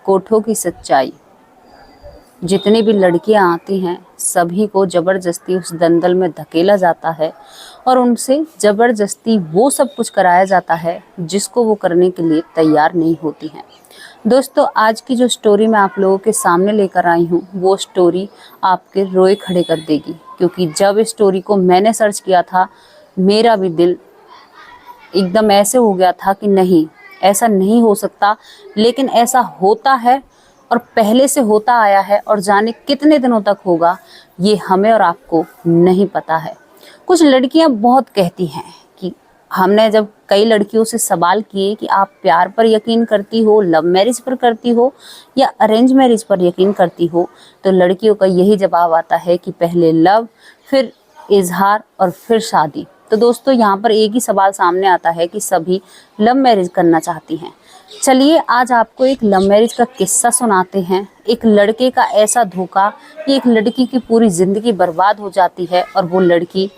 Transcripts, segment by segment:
कोठों की सच्चाई। जितनी भी लड़कियां आती हैं सभी को ज़बरदस्ती उस दलदल में धकेला जाता है और उनसे ज़बरदस्ती वो सब कुछ कराया जाता है जिसको वो करने के लिए तैयार नहीं होती हैं। दोस्तों, आज की जो स्टोरी मैं आप लोगों के सामने लेकर आई हूँ वो स्टोरी आपके रोए खड़े कर देगी, क्योंकि जब इस स्टोरी को मैंने सर्च किया था मेरा भी दिल एकदम ऐसे हो गया था कि नहीं, ऐसा नहीं हो सकता, लेकिन ऐसा होता है और पहले से होता आया है और जाने कितने दिनों तक होगा ये हमें और आपको नहीं पता है। कुछ लड़कियां बहुत कहती हैं कि हमने जब कई लड़कियों से सवाल किए कि आप प्यार पर यकीन करती हो, लव मैरिज पर करती हो या अरेंज मैरिज पर यकीन करती हो, तो लड़कियों का यही जवाब आता है कि पहले लव, फिर इजहार और फिर शादी। तो दोस्तों, यहाँ पर एक ही सवाल सामने आता है कि सभी लव मैरिज करना चाहती हैं। चलिए आज आपको एक लव मैरिज का किस्सा सुनाते हैं। एक लड़के का ऐसा धोखा कि एक लड़की की पूरी ज़िंदगी बर्बाद हो जाती है और वो लड़की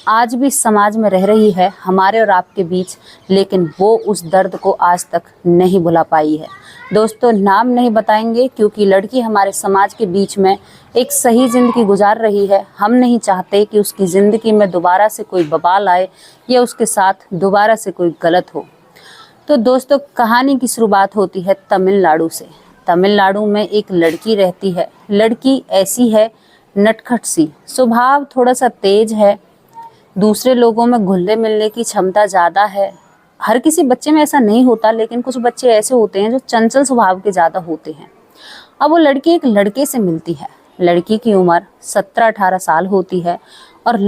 आज भी समाज में रह रही है हमारे और आपके बीच, लेकिन वो उस दर्द को आज तक नहीं भुला पाई है। दोस्तों, नाम नहीं बताएंगे क्योंकि लड़की हमारे समाज के बीच में एक सही ज़िंदगी गुजार रही है। हम नहीं चाहते कि उसकी ज़िंदगी में दोबारा से कोई बवाल आए या उसके साथ दोबारा से कोई गलत हो। तो दोस्तों, कहानी की शुरुआत होती है तमिलनाडु से। तमिलनाडु में एक लड़की रहती है। लड़की ऐसी है नटखट सी, स्वभाव थोड़ा सा तेज है, दूसरे लोगों में घुलने मिलने की क्षमता ज़्यादा है। हर किसी बच्चे में ऐसा नहीं होता, लेकिन कुछ बच्चे ऐसे होते हैं जो चंचल स्वभाव के ज़्यादा होते हैं। अब वो लड़की एक लड़के से मिलती है। लड़की की उम्र 17-18 साल होती है और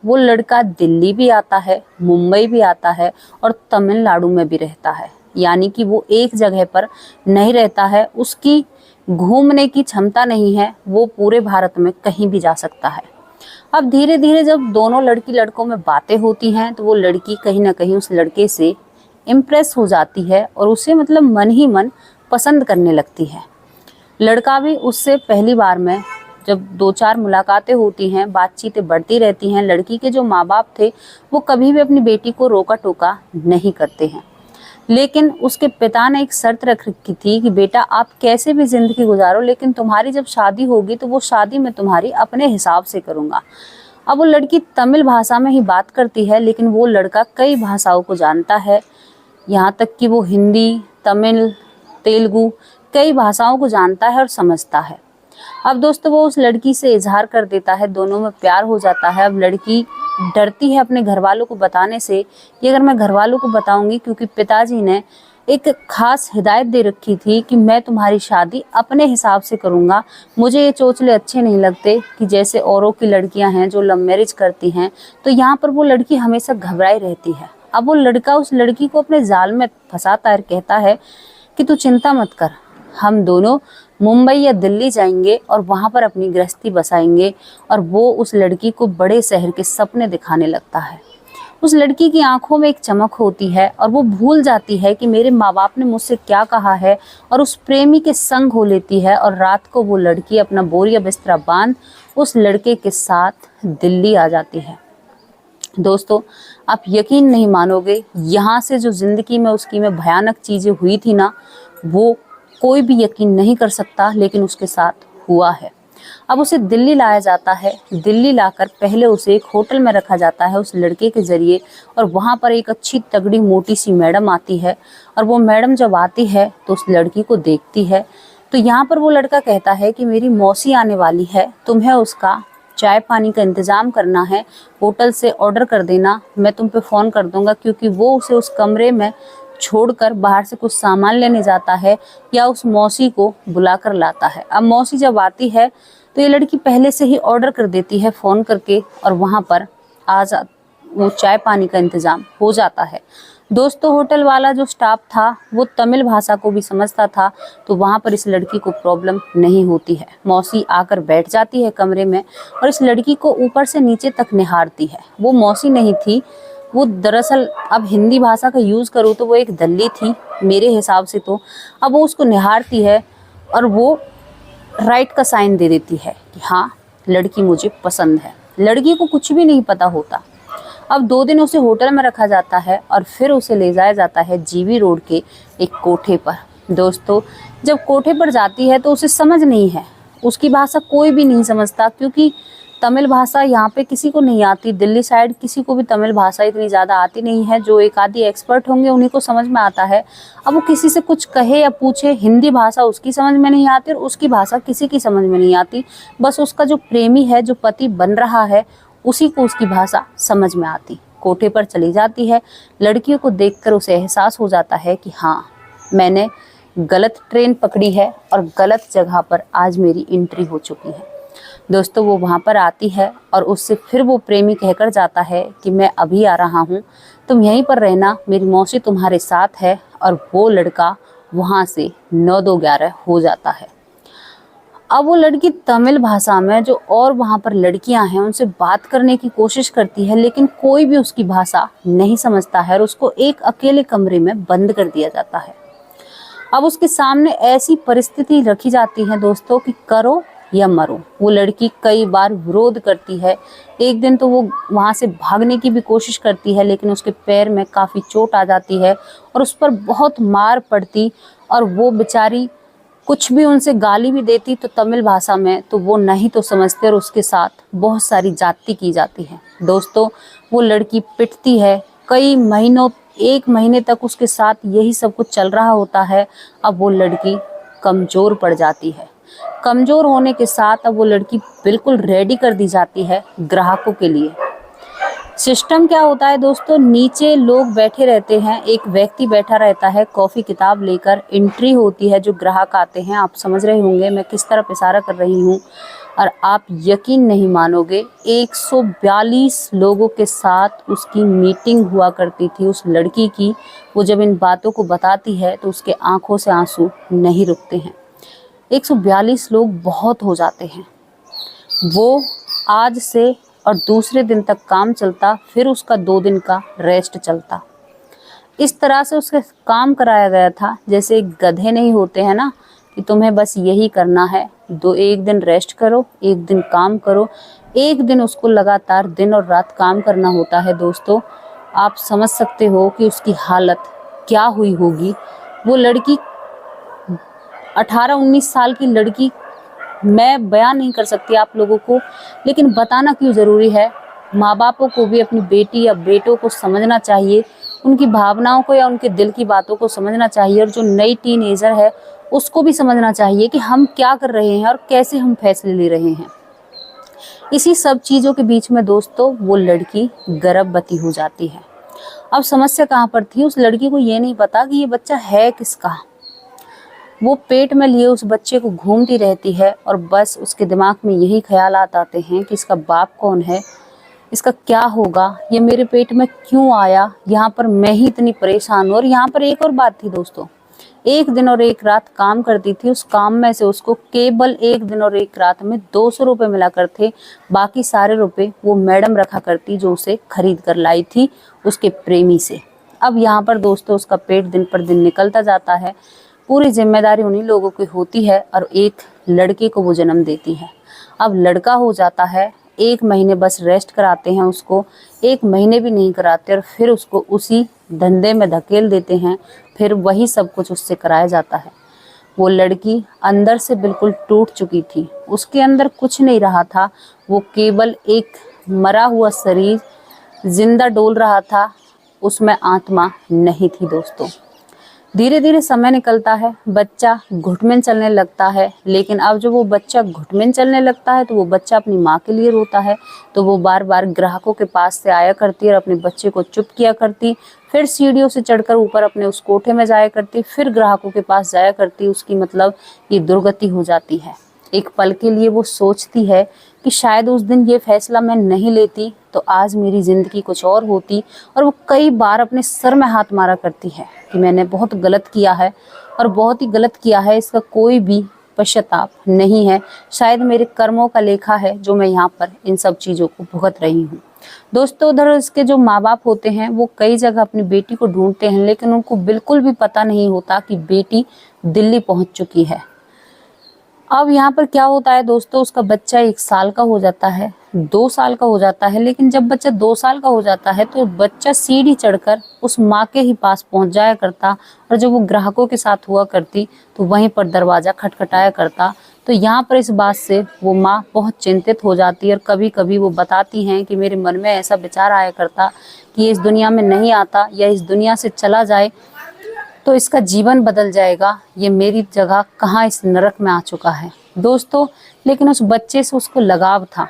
वो लड़का दिल्ली भी आता है, मुंबई भी आता है और तमिलनाडु में भी रहता है। यानी कि वो एक जगह पर नहीं रहता है, उसकी घूमने की क्षमता नहीं है, वो पूरे भारत में कहीं भी जा सकता है। अब धीरे धीरे जब दोनों लड़की लड़कों में बातें होती हैं तो वो लड़की कहीं ना कहीं उस लड़के से इम्प्रेस हो जाती है और उसे मतलब मन ही मन पसंद करने लगती है। लड़का भी उससे पहली बार में जब 2-4 मुलाकातें होती हैं, बातचीतें बढ़ती रहती हैं। लड़की के जो माँ बाप थे वो कभी भी अपनी बेटी को रोका टोका नहीं करते हैं, लेकिन उसके पिता ने एक शर्त रख रखी थी कि बेटा आप कैसे भी ज़िंदगी गुजारो, लेकिन तुम्हारी जब शादी होगी तो वो शादी मैं तुम्हारी अपने हिसाब से करूँगा। अब वो लड़की तमिल भाषा में ही बात करती है, लेकिन वो लड़का कई भाषाओं को जानता है, यहाँ तक कि वो हिंदी, तमिल, तेलुगु कई भाषाओं को जानता है और समझता है। अब दोस्तों, वो उस लड़की से इजहार कर देता है, दोनों में प्यार हो जाता है। अब लड़की डरती है अपने घर वालों को बताने से कि अगर मैं घर वालों को बताऊंगी, क्योंकि पिताजी ने एक खास हिदायत दे रखी थी कि मैं तुम्हारी शादी अपने हिसाब से करूंगा। मुझे ये चोचले अच्छे नहीं लगते कि जैसे औरों की लड़कियां हैं जो लव मैरिज करती हैं, तो यहाँ पर वो लड़की हमेशा घबराई रहती है। अब वो लड़का उस लड़की को अपने जाल में फंसाता है, कहता है कि तू चिंता मत कर, हम दोनों मुंबई या दिल्ली जाएंगे और वहाँ पर अपनी गृहस्थी बसाएंगे। और वो उस लड़की को बड़े शहर के सपने दिखाने लगता है। उस लड़की की आंखों में एक चमक होती है और वो भूल जाती है कि मेरे माँ बाप ने मुझसे क्या कहा है, और उस प्रेमी के संग हो लेती है। और रात को वो लड़की अपना बोरिया बिस्तरा बांध उस लड़के के साथ दिल्ली आ जाती है। दोस्तों, आप यकीन नहीं मानोगे, यहाँ से जो ज़िंदगी में उसकी में भयानक चीज़ें हुई थी ना, वो कोई भी यकीन नहीं कर सकता, लेकिन उसके साथ हुआ है। अब उसे दिल्ली लाया जाता है। दिल्ली लाकर पहले उसे एक होटल में रखा जाता है उस लड़के के ज़रिए, और वहाँ पर एक अच्छी तगड़ी मोटी सी मैडम आती है। और वो मैडम जब आती है तो उस लड़की को देखती है, तो यहाँ पर वो लड़का कहता है कि मेरी मौसी आने वाली है, तुम्हें उसका चाय पानी का इंतज़ाम करना है, होटल से ऑर्डर कर देना, मैं तुम पे फ़ोन कर दूँगा। क्योंकि वो उसे उस कमरे में छोड़कर बाहर से कुछ सामान लेने जाता है या उस मौसी को बुलाकर लाता है। अब मौसी जब आती है तो ये लड़की पहले से ही ऑर्डर कर देती है फ़ोन करके, और वहाँ पर वो चाय पानी का इंतज़ाम हो जाता है। दोस्तों, होटल वाला जो स्टाफ था वो तमिल भाषा को भी समझता था, तो वहाँ पर इस लड़की को प्रॉब्लम नहीं होती है। मौसी आकर बैठ जाती है कमरे में और इस लड़की को ऊपर से नीचे तक निहारती है। वो मौसी नहीं थी, वो दरअसल, अब हिंदी भाषा का यूज़ करूँ तो वो एक दल्ली थी मेरे हिसाब से। तो अब वो उसको निहारती है और वो राइट का साइन दे देती है कि हाँ, लड़की मुझे पसंद है। लड़की को कुछ भी नहीं पता होता। अब 2 दिन उसे होटल में रखा जाता है और फिर उसे ले जाया जाता है जीबी रोड के एक कोठे पर, दोस्तों जब कोठे पर जाती है तो उसे समझ नहीं है, उसकी भाषा कोई भी नहीं समझता, क्योंकि तमिल भाषा यहाँ पे किसी को नहीं आती। दिल्ली साइड किसी को भी तमिल भाषा इतनी ज़्यादा आती नहीं है। जो एक आधी एक्सपर्ट होंगे उन्हीं को समझ में आता है। अब वो किसी से कुछ कहे या पूछे, हिंदी भाषा उसकी समझ में नहीं आती और उसकी भाषा किसी की समझ में नहीं आती। बस उसका जो प्रेमी है, जो पति बन रहा है, उसी को उसकी भाषा समझ में आती। कोठे पर चली जाती है। लड़कियों को देखकर उसे एहसास हो जाता है कि हाँ, मैंने गलत ट्रेन पकड़ी है और गलत जगह पर आज मेरी एंट्री हो चुकी है। दोस्तों वो वहाँ पर आती है और उससे फिर वो प्रेमी कहकर जाता है कि मैं अभी आ रहा हूँ, तुम यहीं पर रहना, मेरी मौसी तुम्हारे साथ है। और वो लड़का वहाँ से 9-2-11 हो जाता है। अब वो लड़की तमिल भाषा में जो और वहाँ पर लड़कियाँ हैं उनसे बात करने की कोशिश करती है, लेकिन कोई भी उसकी भाषा नहीं समझता है और उसको एक अकेले कमरे में बंद कर दिया जाता है। अब उसके सामने ऐसी परिस्थिति रखी जाती है दोस्तों कि करो या मरो। वो लड़की कई बार विरोध करती है। एक दिन तो वो वहाँ से भागने की भी कोशिश करती है, लेकिन उसके पैर में काफ़ी चोट आ जाती है और उस पर बहुत मार पड़ती और वो बेचारी कुछ भी उनसे गाली भी देती तो तमिल भाषा में, तो वो नहीं तो समझते और उसके साथ बहुत सारी जाति की जाती है। दोस्तों वो लड़की पिटती है कई महीनों, 1 महीने तक उसके साथ यही सब कुछ चल रहा होता है। अब वो लड़की कमज़ोर पड़ जाती है। कमज़ोर होने के साथ अब वो लड़की बिल्कुल रेडी कर दी जाती है ग्राहकों के लिए। सिस्टम क्या होता है दोस्तों, नीचे लोग बैठे रहते हैं, एक व्यक्ति बैठा रहता है कॉफ़ी किताब लेकर। एंट्री होती है, जो ग्राहक आते हैं, आप समझ रहे होंगे मैं किस तरफ इशारा कर रही हूँ। और आप यकीन नहीं मानोगे, 142 लोगों के साथ उसकी मीटिंग हुआ करती थी उस लड़की की। वो जब इन बातों को बताती है तो उसके आंखों से आंसू नहीं रुकते हैं। 142 लोग बहुत हो जाते हैं। वो आज से और दूसरे दिन तक काम चलता, फिर उसका 2 दिन का रेस्ट चलता। इस तरह से उसके काम कराया गया था जैसे गधे नहीं होते हैं ना, कि तुम्हें बस यही करना है, 1 दिन रेस्ट करो, 1 दिन काम करो। 1 दिन उसको लगातार दिन और रात काम करना होता है। दोस्तों आप समझ सकते हो कि उसकी हालत क्या हुई होगी। वो लड़की 18-19 साल की लड़की, मैं बयान नहीं कर सकती आप लोगों को, लेकिन बताना क्यों ज़रूरी है। माँ बापों को भी अपनी बेटी या बेटों को समझना चाहिए, उनकी भावनाओं को या उनके दिल की बातों को समझना चाहिए। और जो नई टीनेजर है उसको भी समझना चाहिए कि हम क्या कर रहे हैं और कैसे हम फैसले ले रहे हैं। इसी सब चीज़ों के बीच में दोस्तों वो लड़की गर्भवती हो जाती है। अब समस्या कहाँ पर थी, उस लड़की को ये नहीं पता कि ये बच्चा है किसका। वो पेट में लिए उस बच्चे को घूमती रहती है और बस उसके दिमाग में यही ख्यालात आते हैं कि इसका बाप कौन है, इसका क्या होगा, ये मेरे पेट में क्यों आया, यहाँ पर मैं ही इतनी परेशान हूँ। और यहाँ पर एक और बात थी दोस्तों, 1 दिन और 1 रात काम करती थी, उस काम में से उसको केवल 1 दिन और 1 रात में 200 रुपये मिला करते। बाकी सारे रुपए वो मैडम रखा करती जो उसे खरीद कर लाई थी उसके प्रेमी से। अब यहाँ पर दोस्तों उसका पेट दिन पर दिन निकलता जाता है। पूरी जिम्मेदारी उन्हीं लोगों की होती है और एक लड़के को वो जन्म देती है। अब लड़का हो जाता है, 1 महीने बस रेस्ट कराते हैं उसको, 1 महीने भी नहीं कराते और फिर उसको उसी धंधे में धकेल देते हैं। फिर वही सब कुछ उससे कराया जाता है। वो लड़की अंदर से बिल्कुल टूट चुकी थी, उसके अंदर कुछ नहीं रहा था, वो केवल एक मरा हुआ शरीर जिंदा डोल रहा था, उसमें आत्मा नहीं थी। दोस्तों धीरे धीरे समय निकलता है, बच्चा घुटमिन चलने लगता है। लेकिन अब जब वो बच्चा घुटमिन चलने लगता है तो वो बच्चा अपनी माँ के लिए रोता है। तो वो बार बार ग्राहकों के पास से आया करती और अपने बच्चे को चुप किया करती। फिर सीढ़ियों से चढ़कर ऊपर अपने उस कोठे में जाया करती, फिर ग्राहकों के पास जाया करती। उसकी मतलब ये दुर्गति हो जाती है। एक पल के लिए वो सोचती है कि शायद उस दिन ये फैसला मैं नहीं लेती तो आज मेरी ज़िंदगी कुछ और होती। और वो कई बार अपने सर में हाथ मारा करती है कि मैंने बहुत गलत किया है और बहुत ही गलत किया है, इसका कोई भी पश्चाताप नहीं है। शायद मेरे कर्मों का लेखा है जो मैं यहाँ पर इन सब चीज़ों को भुगत रही हूँ। दोस्तों उधर इसके जो माँ बाप होते हैं वो कई जगह अपनी बेटी को ढूंढते हैं, लेकिन उनको बिल्कुल भी पता नहीं होता कि बेटी दिल्ली पहुँच चुकी है। अब यहाँ पर क्या होता है दोस्तों, उसका बच्चा 1 साल का हो जाता है, 2 साल का हो जाता है, लेकिन जब बच्चा 2 साल का हो जाता है तो बच्चा सीढ़ी चढ़कर उस माँ के ही पास पहुँच जाया करता, और जब वो ग्राहकों के साथ हुआ करती तो वहीं पर दरवाज़ा खटखटाया करता। तो यहाँ पर इस बात से वो माँ बहुत चिंतित हो जाती है, और कभी कभी वो बताती हैं कि मेरे मन में ऐसा विचार आया करता कि ये इस दुनिया में नहीं आता या इस दुनिया से चला जाए तो इसका जीवन बदल जाएगा, ये मेरी जगह कहाँ इस नरक में आ चुका है दोस्तों। लेकिन उस बच्चे से उसको लगाव था,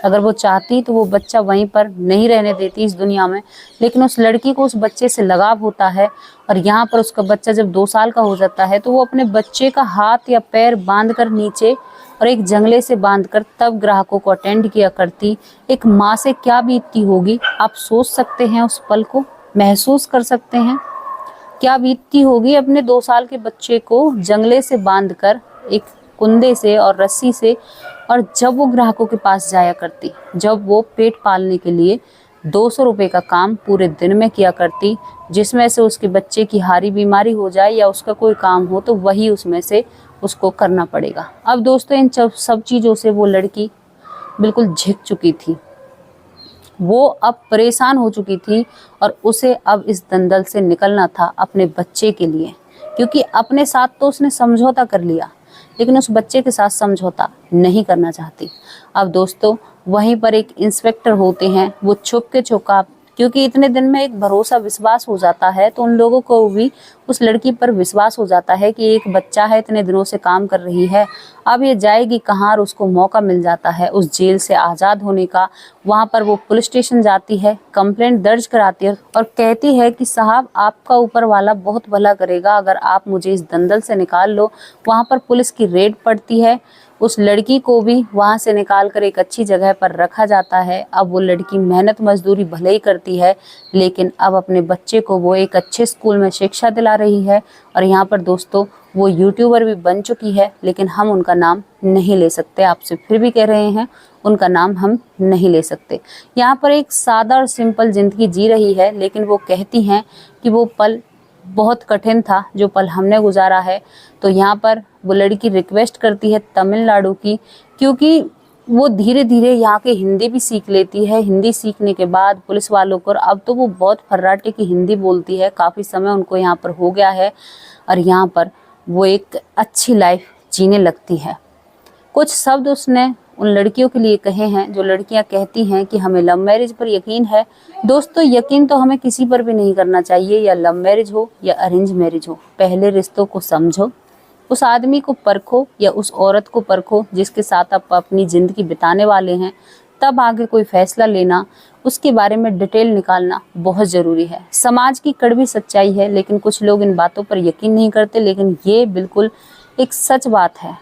अगर वो चाहती तो वो बच्चा वहीं पर नहीं रहने देती इस दुनिया में, लेकिन उस लड़की को उस बच्चे से लगाव होता है। और यहाँ पर उसका बच्चा जब 2 साल का हो जाता है तो वो अपने बच्चे का हाथ या पैर बांधकर नीचे और एक जंगले से बांधकर तब ग्राहकों को अटेंड किया करती। एक माँ से क्या बीतती होगी, आप सोच सकते हैं, उस पल को महसूस कर सकते हैं। क्या बीतती होगी अपने 2 साल के बच्चे को जंगले से बांधकर एक कुंदे से और रस्सी से, और जब वो ग्राहकों के पास जाया करती, जब वो पेट पालने के लिए 200 रुपये का काम पूरे दिन में किया करती, जिसमें से उसके बच्चे की हारी बीमारी हो जाए या उसका कोई काम हो तो वही उसमें से उसको करना पड़ेगा। अब दोस्तों इन सब चीज़ों से वो लड़की बिल्कुल झिक चुकी थी, वो अब परेशान हो चुकी थी, और उसे अब इस दलदल से निकलना था अपने बच्चे के लिए, क्योंकि अपने साथ तो उसने समझौता कर लिया लेकिन उस बच्चे के साथ समझौता नहीं करना चाहती। अब दोस्तों वहीं पर एक इंस्पेक्टर होते हैं, वो छुप के छुपा, क्योंकि इतने दिन में एक भरोसा विश्वास हो जाता है तो उन लोगों को भी उस लड़की पर विश्वास हो जाता है कि एक बच्चा है, इतने दिनों से काम कर रही है, अब ये जाएगी कहाँ, और उसको मौका मिल जाता है उस जेल से आज़ाद होने का। वहाँ पर वो पुलिस स्टेशन जाती है, कंप्लेंट दर्ज कराती है और कहती है कि साहब आपका ऊपर वाला बहुत भला करेगा अगर आप मुझे इस दलदल से निकाल लो। वहाँ पर पुलिस की रेड पड़ती है, उस लड़की को भी वहाँ से निकाल कर एक अच्छी जगह पर रखा जाता है। अब वो लड़की मेहनत मजदूरी भले ही करती है, लेकिन अब अपने बच्चे को वो एक अच्छे स्कूल में शिक्षा दिला रही है। और यहाँ पर दोस्तों वो यूट्यूबर भी बन चुकी है, लेकिन हम उनका नाम नहीं ले सकते, आपसे फिर भी कह रहे हैं उनका नाम हम नहीं ले सकते। यहाँ पर एक सादा और सिंपल ज़िंदगी जी रही है, लेकिन वो कहती हैं कि वो पल बहुत कठिन था जो पल हमने गुजारा है। तो यहाँ पर वो लड़की रिक्वेस्ट करती है तमिलनाडु की, क्योंकि वो धीरे धीरे यहाँ के हिंदी भी सीख लेती है। हिंदी सीखने के बाद पुलिस वालों को, अब तो वो बहुत फर्राटे की हिंदी बोलती है, काफ़ी समय उनको यहाँ पर हो गया है, और यहाँ पर वो एक अच्छी लाइफ जीने लगती है। कुछ शब्द उसने उन लड़कियों के लिए कहे हैं जो लड़कियां कहती हैं कि हमें लव मैरिज पर यकीन है। दोस्तों यकीन तो हमें किसी पर भी नहीं करना चाहिए, या लव मैरिज हो या अरेंज मैरिज हो। पहले रिश्तों को समझो, उस आदमी को परखो या उस औरत को परखो जिसके साथ आप अपनी ज़िंदगी बिताने वाले हैं, तब आगे कोई फैसला लेना, उसके बारे में डिटेल निकालना बहुत ज़रूरी है। समाज की कड़वी सच्चाई है, लेकिन कुछ लोग इन बातों पर यकीन नहीं करते, लेकिन ये बिल्कुल एक सच बात है।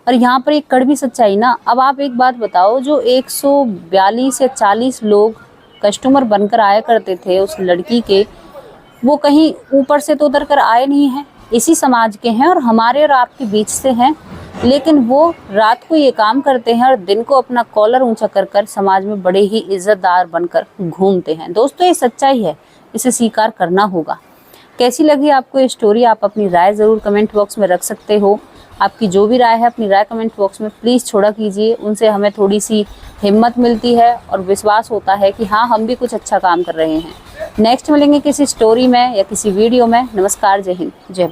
और यहाँ पर एक कड़वी सच्चाई ना, अब आप एक बात बताओ, जो 142 या 40 लोग कस्टमर बनकर आया करते थे उस लड़की के, वो कहीं ऊपर से तो उतर कर आए नहीं हैं, इसी समाज के हैं और हमारे और आपके बीच से हैं, लेकिन वो रात को ये काम करते हैं और दिन को अपना कॉलर ऊंचा कर कर समाज में बड़े ही इज्जतदार बनकर घूमते हैं। दोस्तों ये सच्चाई है, इसे स्वीकार करना होगा। कैसी लगी आपको ये स्टोरी, आप अपनी राय ज़रूर कमेंट बॉक्स में रख सकते हो। आपकी जो भी राय है अपनी राय कमेंट बॉक्स में प्लीज़ छोड़ा कीजिए, उनसे हमें थोड़ी सी हिम्मत मिलती है और विश्वास होता है कि हाँ हम भी कुछ अच्छा काम कर रहे हैं। नेक्स्ट मिलेंगे किसी स्टोरी में या किसी वीडियो में। नमस्कार, जय हिंद, जय भारत।